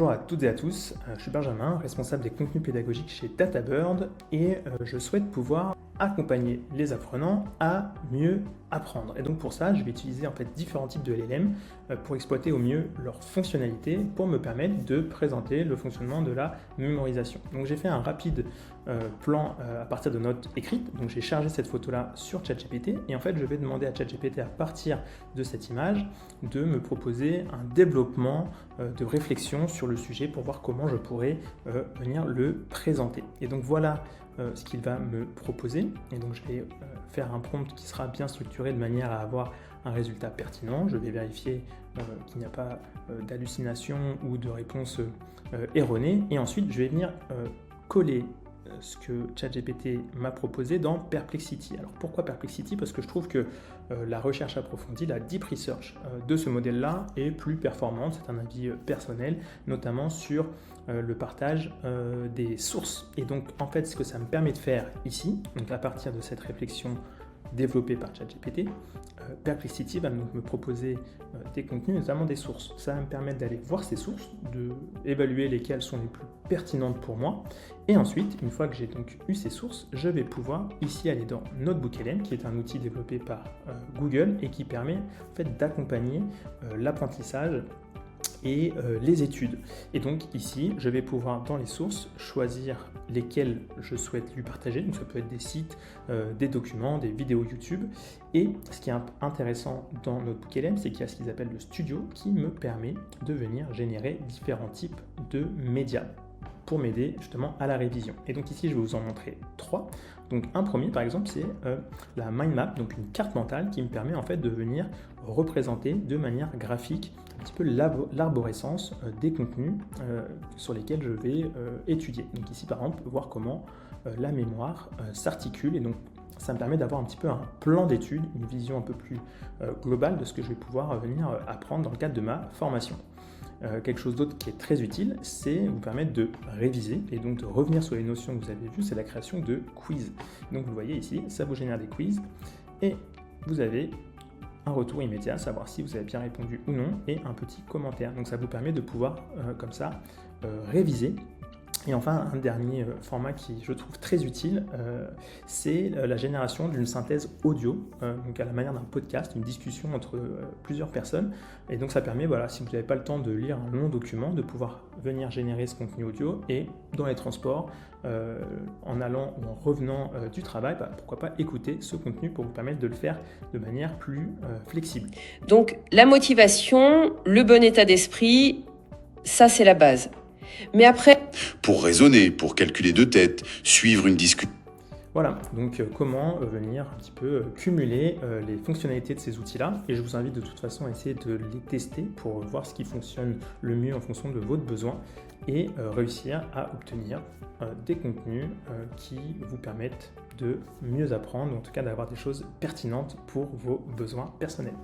Bonjour à toutes et à tous, je suis Benjamin, responsable des contenus pédagogiques chez DataBird et je souhaite pouvoir accompagner les apprenants à mieux apprendre. Et donc pour ça, je vais utiliser en fait différents types de LLM pour exploiter au mieux leurs fonctionnalités pour me permettre de présenter le fonctionnement de la mémorisation. Donc j'ai fait un rapide plan à partir de notes écrites. Donc j'ai chargé cette photo-là sur ChatGPT et en fait je vais demander à ChatGPT à partir de cette image de me proposer un développement de réflexion sur le sujet pour voir comment je pourrais venir le présenter. Et donc voilà ce qu'il va me proposer. Et donc je vais faire un prompt qui sera bien structuré de manière à avoir un résultat pertinent. Je vais vérifier qu'il n'y a pas d'hallucination ou de réponse erronée. Et ensuite, je vais venir coller ce que ChatGPT m'a proposé dans Perplexity. Alors pourquoi Perplexity? Parce que je trouve que la recherche approfondie, la deep research de ce modèle-là est plus performante, c'est un avis personnel, notamment sur le partage des sources. Et donc en fait ce que ça me permet de faire ici, donc à partir de cette réflexion développée par ChatGPT, Perplexity va me proposer des contenus, notamment des sources. Ça va me permettre d'aller voir ces sources, d'évaluer lesquelles sont les plus pertinentes pour moi. Et ensuite, une fois que j'ai donc eu ces sources, je vais pouvoir ici aller dans NotebookLM, qui est un outil développé par Google et qui permet en fait d'accompagner l'apprentissage et les études. Et donc ici, je vais pouvoir dans les sources choisir lesquelles je souhaite lui partager. Donc ça peut être des sites, des documents, des vidéos YouTube. Et ce qui est intéressant dans NotebookLM, c'est qu'il y a ce qu'ils appellent le studio qui me permet de venir générer différents types de médias pour m'aider justement à la révision. Et donc ici, je vais vous en montrer trois. Donc un premier, par exemple, c'est la mind map, donc une carte mentale qui me permet en fait de venir représenter de manière graphique un petit peu l'arborescence des contenus sur lesquels je vais étudier. Donc ici, par exemple, voir comment la mémoire s'articule et donc ça me permet d'avoir un petit peu un plan d'étude, une vision un peu plus globale de ce que je vais pouvoir venir apprendre dans le cadre de ma formation. Quelque chose d'autre qui est très utile, c'est vous permettre de réviser et donc de revenir sur les notions que vous avez vues, c'est la création de quiz. Donc vous voyez ici, ça vous génère des quiz et vous avez un retour immédiat, savoir si vous avez bien répondu ou non et un petit commentaire. Donc ça vous permet de pouvoir comme ça réviser. Et enfin, un dernier format qui je trouve très utile, c'est la génération d'une synthèse audio, donc à la manière d'un podcast, une discussion entre plusieurs personnes. Et donc ça permet, voilà, si vous n'avez pas le temps de lire un long document, de pouvoir venir générer ce contenu audio et dans les transports, en allant ou en revenant du travail, pourquoi pas écouter ce contenu pour vous permettre de le faire de manière plus flexible. Donc la motivation, le bon état d'esprit, ça c'est la base. Mais après... Pour raisonner, pour calculer de tête, suivre une discussion. Voilà, donc comment venir un petit peu cumuler les fonctionnalités de ces outils-là. Et je vous invite de toute façon à essayer de les tester pour voir ce qui fonctionne le mieux en fonction de votre besoin et réussir à obtenir des contenus qui vous permettent de mieux apprendre, ou en tout cas d'avoir des choses pertinentes pour vos besoins personnels.